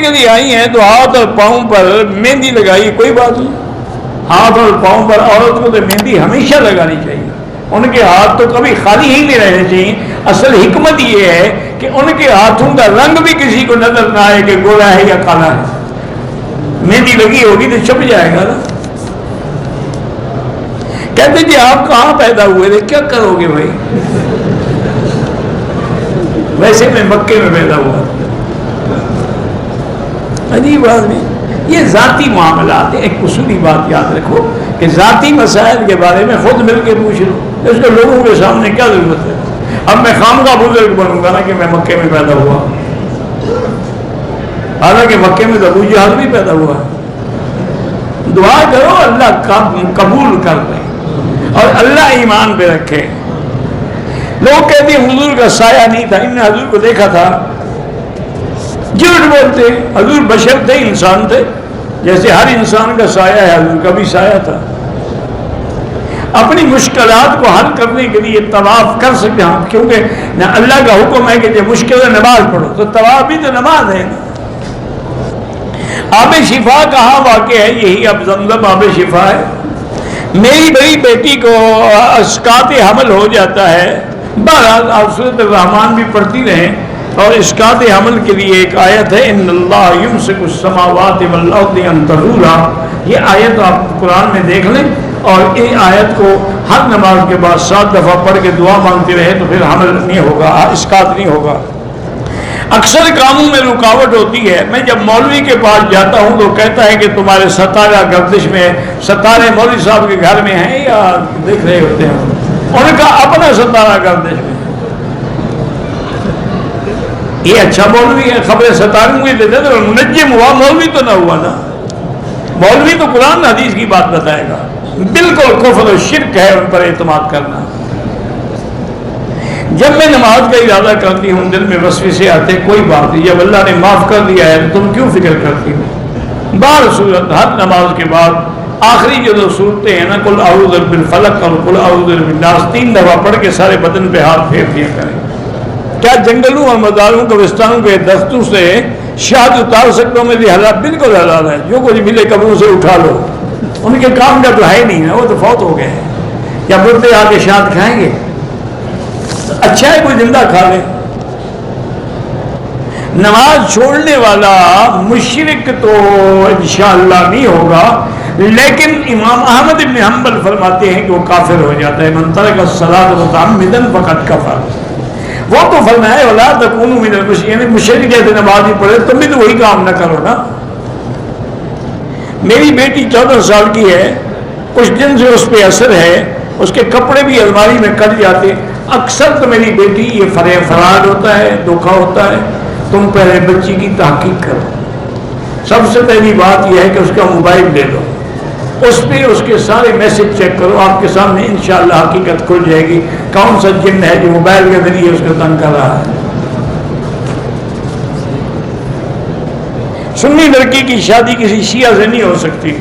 کے لیے آئی ہیں تو ہاتھ اور پاؤں پر مہندی لگائی، کوئی بات نہیں، ہاتھ اور پاؤں پر عورت کو تو مہندی ہمیشہ لگانی چاہیے، ان کے ہاتھ تو کبھی خالی ہی نہیں رہنے چاہیے۔ اصل حکمت یہ ہے کہ ان کے ہاتھوں کا رنگ بھی کسی کو نظر نہ آئے کہ گورا ہے یا کالا ہے، مہندی لگی ہوگی تو چھپ جائے گا نا۔ کہتے جی آپ کہاں پیدا ہوئے تھے؟ کیا کرو گے بھائی، ویسے میں مکے میں پیدا ہوا۔ عجیب آدمی، یہ ذاتی معاملات ہیں۔ ایک اصولی بات یاد رکھو کہ ذاتی مسائل کے بارے میں خود مل کے پوچھ لو، اس کو لوگوں کے سامنے کیا ضرورت ہے؟ اب میں خامخواہ بزرگ بنوں گا نا کہ میں مکے میں پیدا ہوا، حالانکہ مکے میں تو ابو جہل بھی پیدا ہوا۔ دعا کرو اللہ قبول کر لے اور اللہ ایمان پہ رکھے۔ لوگ کہتے ہیں حضور کا سایہ نہیں تھا، انہوں نے حضور کو دیکھا تھا، جھوٹ بولتے، حضور بشر تھے، انسان تھے، جیسے ہر انسان کا سایہ ہے، حضور کا بھی سایہ تھا۔ اپنی مشکلات کو حل کرنے کے لیے طواف کر سکتے ہیں، کیونکہ نہ اللہ کا حکم ہے کہ جب مشکل ہے نماز پڑھو، تو طواف بھی تو نماز ہے۔ آب شفا کہاں واقع ہے؟ یہی اب زمزم آب شفا ہے۔ میری بڑی بیٹی کو اسقاط حمل ہو جاتا ہے، بہرحال آپ سورۃ الرحمن بھی پڑھتی رہیں، اور اسقاط حمل کے لیے ایک آیت ہے ان اللہ یمسک السماوات والارض ان تزولا، یہ آیت آپ قرآن میں دیکھ لیں، اور یہ آیت کو ہر نماز کے بعد 7 دفعہ پڑھ کے دعا مانگتے رہے تو پھر حمل نہیں ہوگا، اسقاط نہیں ہوگا۔ اکثر کاموں میں رکاوٹ ہوتی ہے۔ میں جب مولوی کے پاس جاتا ہوں تو کہتا ہے کہ تمہارے ستارہ گردش میں، ستارے مولوی صاحب کے گھر میں ہیں یا دیکھ رہے ہوتے ہیں، ان کا اپنا ستارہ گردش میں۔ یہ اچھا مولوی ہے، خبریں ستاروں کو دیتے تو منجم ہوا، مولوی تو نہ ہوا نا۔ مولوی تو قرآن حدیث کی بات بتائے گا۔ بالکل کفر و شرک ہے ان پر اعتماد کرنا۔ جب میں نماز کا ارادہ کرتی ہوں دل میں وسوسے آتے، کوئی بات نہیں، جب اللہ نے معاف کر دیا ہے تو تم کیوں فکر کرتی ہو؟ بار صورت ہر نماز کے بعد آخری جو دو صورتیں ہیں نا، قل اعوذ بالفلق اور قل اعوذ بالناس، 3 دفعہ پڑھ کے سارے بدن پہ ہاتھ پھیر دیا کریں۔ کیا جنگلوں اور مزاروں قبرستانوں کے درختوں سے شہد اتار سکتا ہوں؟ میری حالات بالکل حلال ہے، جو کچھ ملے قبروں سے اٹھا لو، ان کے کام کا تو ہے ہی نہیں ہے، وہ تو فوت ہو گئے ہیں۔ کیا مردے آ کے شہد کھائیں گے؟ اچھا ہے کوئی زندہ کھا لے۔ نماز چھوڑنے والا مشرک تو انشاءاللہ نہیں ہوگا، لیکن امام احمد بن حنبل فرماتے ہیں کہ وہ کافر ہو جاتا ہے۔ من ترک الصلاۃ متعمدا فقد کفر۔ وہ تو فرمایا ولا تکونوا من المشرکین، یعنی مشرک جیسے نماز نہیں پڑھے تم بھی تو وہی کام نہ کرو نا۔ میری بیٹی 14 سال کی ہے، کچھ دن سے اس پہ اثر ہے، اس کے کپڑے بھی الماری میں کٹ جاتے۔ اکثر تو میری بیٹی یہ فراڈ ہوتا ہے، دھوکہ ہوتا ہے، تم پہلے بچی کی تحقیق کرو۔ سب سے پہلی بات یہ ہے کہ اس کا موبائل لے لو، اس پہ اس کے سارے میسج چیک کرو، آپ کے سامنے انشاءاللہ حقیقت کھل جائے گی کون سا جن ہے جو موبائل کے ذریعے اس کو تنگ کر رہا ہے۔ سنی لڑکی کی شادی کسی شیعہ سے نہیں ہو سکتی۔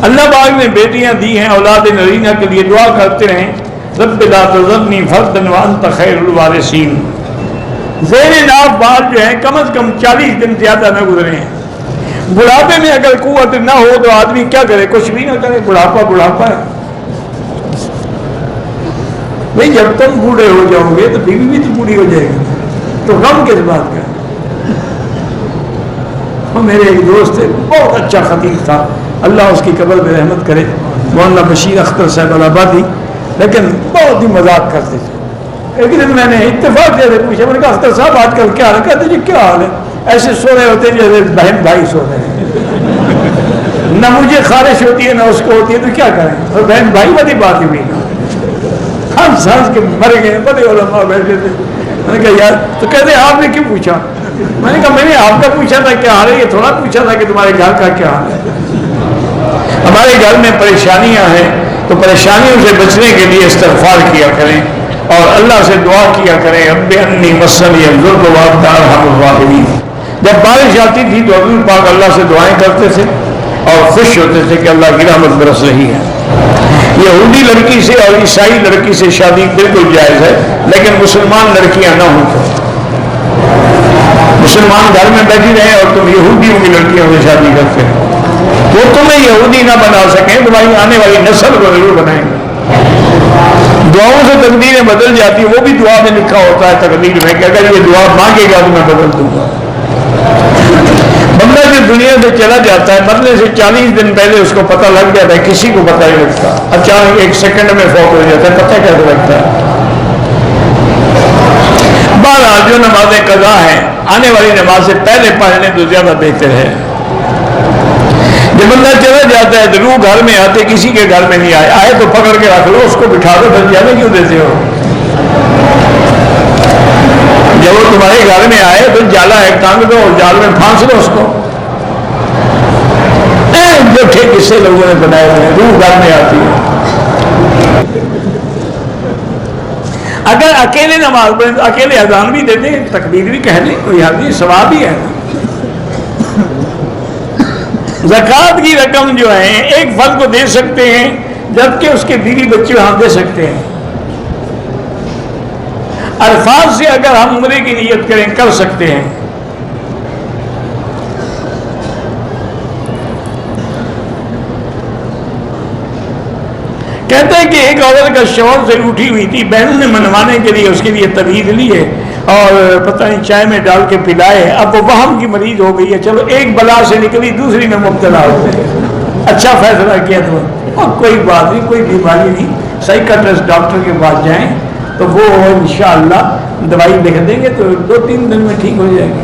اللہ پاک نے بیٹیاں دی ہیں، اولاد نرینہ کے لیے دعا کرتے رہیں، رب لا تذرنی فردا وانت خیر الوارثین۔ زیر ناف بال جو ہیں کم از کم 40 دن زیادہ نہ گزرے ہیں۔ بڑھاپے میں اگر قوت نہ ہو تو آدمی کیا کرے؟ کچھ بھی نہ کرے، بڑھاپا ہے بھئی۔ جب تم بوڑھے ہو جاؤ گے تو بیوی بھی تو بوڑھی ہو جائے گی، تو غم کس بات کا؟ میرے ایک دوست تھے، بہت اچھا خطیب تھا، اللہ اس کی قبر میں رحمت کرے، مولانا بشیر اختر صاحب الہٰبادی، لیکن بہت ہی مذاق کرتے تھے۔ ایک دن میں نے اتفاق سے پوچھا، میں نے کہا اختر صاحب آج کل کیا حال ہے؟ کہتے جی کیا حال ہے، ایسے سو رہے ہوتے ہیں جیسے بہن بھائی سو رہے ہیں، نہ مجھے خارش ہوتی ہے نہ اس کو ہوتی ہے، تو کیا کریں؟ اور بہن بھائی والی بات ہی ہوئی، ہم سانس کے مر گئے، بڑے علماء بیٹھے تھے۔ میں نے کہا یار، تو کہتے آپ نے کیوں پوچھا؟ میں نے کہا میں نے آپ کا پوچھا تھا کیا حال ہے، یہ تھوڑا پوچھا تھا کہ تمہارے گھر کا کیا حال ہے۔ ہمارے گھر میں پریشانیاں ہیں تو پریشانیوں سے بچنے کے لیے استغفار کیا کریں اور اللہ سے دعا کیا کریں، رب انی مسنی الضر وانت ارحم الراحمین۔ جب بارش آتی تھی تو حضور پاک اللہ سے دعائیں کرتے تھے اور خوش ہوتے تھے کہ اللہ کی رحمت برس رہی ہے۔ یہودی لڑکی سے اور عیسائی لڑکی سے شادی بالکل جائز ہے، لیکن مسلمان لڑکیاں نہ ہوں تو۔ مسلمان گھر میں بیٹھی رہے اور تم یہودیوں کی لڑکیوں سے شادی کرتے ہو، وہ تمہیں یہودی نہ بنا سکیں، تمہاری آنے والی نسل کو ضرور بنائیں گے۔ دعاؤں سے تقدیریں بدل جاتی ہیں، وہ بھی دعا میں لکھا ہوتا ہے تقدیر میں کہ اگر یہ دعا مانگے گا تو میں بدل دوں گا۔ بندہ جو دنیا سے چلا جاتا ہے مرنے سے 40 دن پہلے اس کو پتہ لگ جاتا ہے، کسی کو پتہ نہیں لگتا، اچانک 1 سیکنڈ میں فوت ہو جاتا ہے، پتہ کیسے لگتا ہے؟ بہرحال جو نمازیں قضا ہیں آنے والی نماز سے پہلے پڑھ لیں تو زیادہ بہتر ہے۔ جب بندہ چلا جاتا ہے تو روح گھر میں آتے کسی کے گھر میں نہیں آئے تو پکڑ کے رکھ لو، اس کو بٹھا دو، پھر جانے کیوں دیتے ہو؟ جب وہ تمہارے گھر میں آئے تو جالا ایک ٹانگ دو اور جال میں پھانس دو اس کو۔ جو ٹھیک قصے لوگوں نے بنائے ہوئے ہیں، روح گھر میں آتی ہے۔ اگر اکیلے نماز پڑھیں تو اکیلے اذان بھی دیتے ہیں، تکبیر بھی کہہ لیں، کوئی حد نہیں، ثواب ہی ہے۔ زکوٰۃ کی رقم جو ہے ایک فرد کو دے سکتے ہیں جبکہ اس کے بیوی بچے وہاں دے سکتے ہیں۔ الفاظ سے اگر ہم عمرے کی نیت کریں کر سکتے ہیں۔ کہتے ہیں کہ ایک عورت کا شوہر سے اٹھی ہوئی تھی، بہنوں نے منوانے کے لیے اس کے لیے تویز لی ہے اور پتہ نہیں چائے میں ڈال کے پلائے، اب وہ وہم کی مریض ہو گئی ہے، چلو ایک بلا سے نکلی دوسری میں مبتلا ہو گئی۔ اچھا فیصلہ کیا تو کوئی بات نہیں، کوئی بیماری نہیں، سائیکٹرسٹ ڈاکٹر کے پاس جائیں تو وہ انشاءاللہ دوائی لکھ دیں گے تو 2-3 دن میں ٹھیک ہو جائے گی۔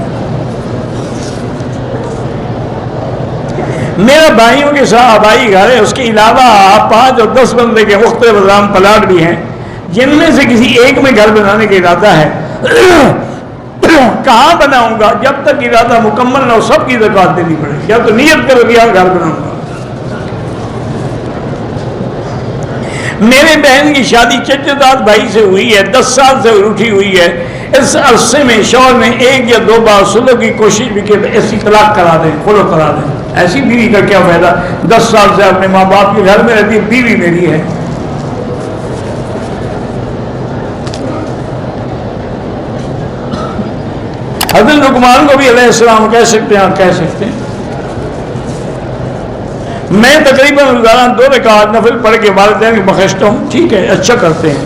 میرا بھائیوں کے ساتھ آبائی گھر ہے، اس کے علاوہ 5 اور 10 بندے کے مختلف نظام پلاٹ بھی ہیں، جن میں سے کسی ایک میں گھر بنانے کا ارادہ ہے۔ کہاں بناؤں گا؟ جب تک ارادہ مکمل نہ ہو سب کی زکوٰۃ دینی پڑے گی، یا تو نیت کرو کہ گھر بناؤں گا۔ میرے بہن کی شادی چچا بھائی سے ہوئی ہے، 10 سال سے اٹھی ہوئی ہے، اس عرصے میں شوہر نے 1 یا 2 بار صلح کی کوشش بھی کی، ایسی طلاق کرا دیں، خلع کرا دیں۔ ایسی بیوی کا کیا فائدہ؟ 10 سال سے اپنے ماں باپ کے گھر میں رہتی ہے، بیوی میری ہے۔ حضرت لقمان کو بھی علیہ السلام کہہ سکتے ہیں، کہہ سکتے ہیں۔ میں تقریباً روزانہ 2 رکعات نفل پڑھ کے والدین کی بخشتا ہوں، ٹھیک ہے، اچھا کرتے ہیں۔